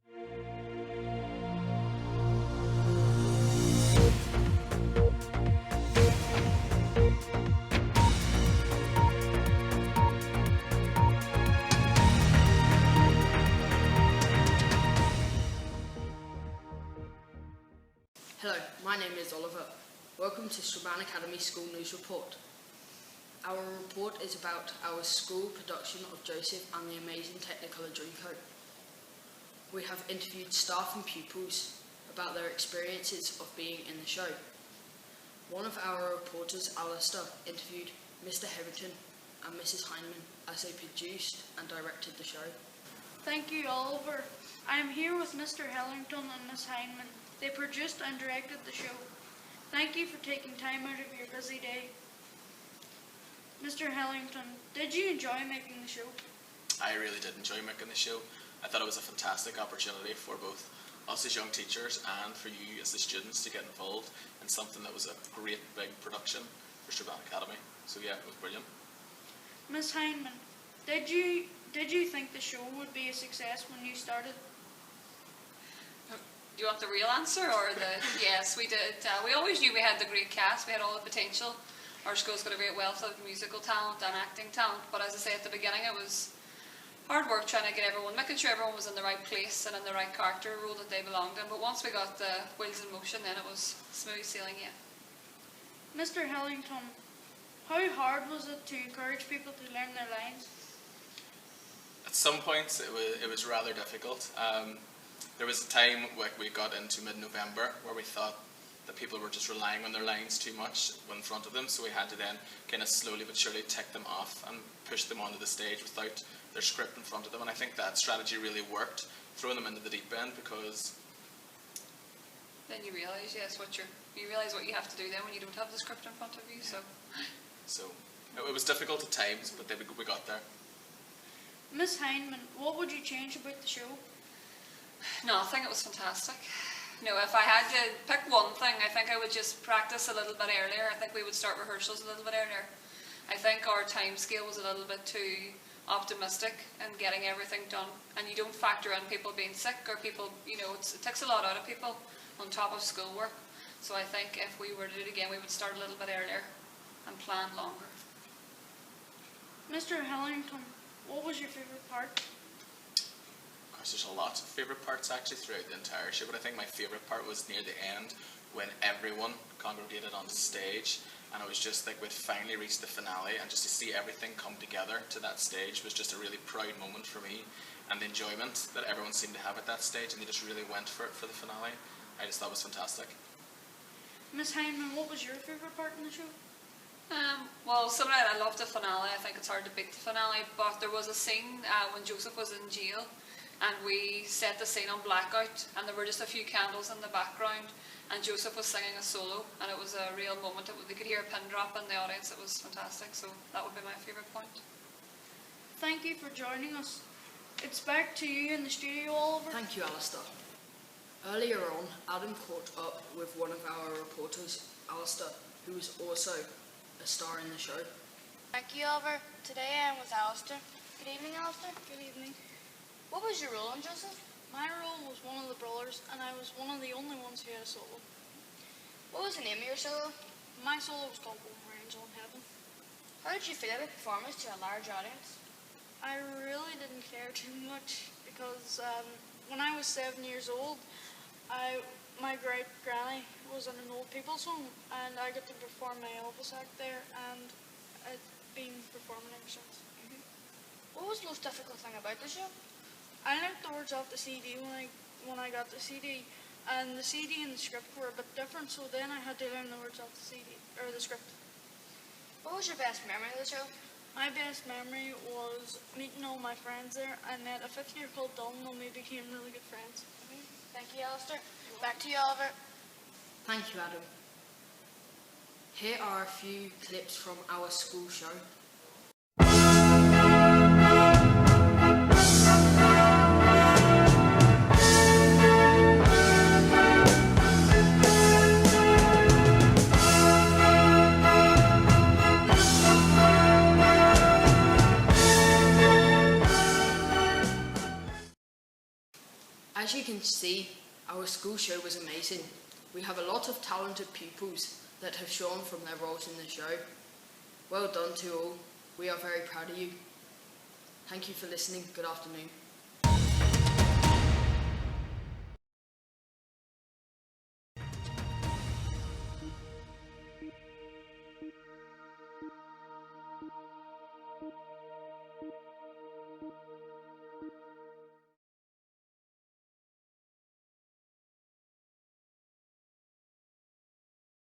Hello, my name is Oliver. Welcome to Strabane Academy School News Report. Our report is about our school production of Joseph and the Amazing Technicolor Dreamcoat. We have interviewed staff and pupils about their experiences of being in the show. One of our reporters, Alistair, interviewed Mr. Herington and Mrs. Heineman as they produced and directed the show. Thank you, Oliver. I am here with Mr. Hellington and Miss Heineman. They produced and directed the show. Thank you for taking time out of your busy day. Mr. Hellington, did you enjoy making the show? I really did enjoy making the show. I thought it was a fantastic opportunity for both us as young teachers and for you as the students to get involved in something that was a great big production for Strabane Academy. So yeah, it was brilliant. Miss Heineman, did you think the show would be a success when you started? Do you want the real answer or the... Yes, we did. We always knew we had the great cast, we had all the potential. Our school's got a great wealth of musical talent and acting talent, but as I say at the beginning, it was hard work trying to get everyone, making sure everyone was in the right place and in the right character role that they belonged in. But once we got the wheels in motion, then it was smooth sailing, yeah. Mr. Hellington, how hard was it to encourage people to learn their lines? At some points it was rather difficult. There was a time we got into mid-November where we thought that people were just relying on their lines too much in front of them, so we had to then kind of slowly but surely tick them off and push them onto the stage without their script in front of them. And I think that strategy really worked, throwing them into the deep end, because then you realise, yes, you realise what you have to do then when you don't have the script in front of you. So it was difficult at times, but we got there. Miss Heineman, what would you change about the show? No, I think it was fantastic. No, if I had to pick one thing, I think I would just practice a little bit earlier. I think we would start rehearsals a little bit earlier. I think our time scale was a little bit too optimistic in getting everything done, and you don't factor in people being sick or people, it takes a lot out of people on top of schoolwork. So I think if we were to do it again, we would start a little bit earlier and plan longer. Mr. Hellington, what was your favourite part? There's a lot of favourite parts actually throughout the entire show, but I think my favourite part was near the end when everyone congregated on stage, and it was just like we'd finally reached the finale, and just to see everything come together to that stage was just a really proud moment for me, and the enjoyment that everyone seemed to have at that stage, and they just really went for it for the finale. I just thought it was fantastic. Miss Heineman, what was your favourite part in the show? Well, similarly, I loved the finale. I think it's hard to beat the finale, but there was a scene when Joseph was in jail, and we set the scene on blackout, and there were just a few candles in the background, and Joseph was singing a solo, and it was a real moment. They could hear a pin drop in the audience. It was fantastic, so that would be my favourite point. Thank you for joining us. It's back to you in the studio, Oliver. Thank you, Alistair. Earlier on, Adam caught up with one of our reporters, Alistair, who was also a star in the show. Thank you, Oliver. Today I am with Alistair. Good evening, Alistair. Good evening. What was your role in Joseph? My role was one of the brothers, and I was one of the only ones who had a solo. What was the name of your solo? My solo was called One More Angel in Heaven. How did you feel about performance to a large audience? I really didn't care too much because when I was 7 years old, my great granny was in an old people's home, and I got to perform my Elvis act there, and I've been performing ever since. What was the most difficult thing about the show? I learned the words off the CD when I got the CD, and the CD and the script were a bit different, so then I had to learn the words off the CD, or the script. What was your best memory of the show? My best memory was meeting all my friends there. I met a 5th year called Dylan, and we became really good friends. Thank you, Alistair. Back to you, Oliver. Thank you, Adam. Here are a few clips from our school show. As As you can see, our school show was amazing. We have a lot of talented pupils that have shown from their roles in the show. Well done to all. We are very proud of you. Thank you for listening. Good afternoon.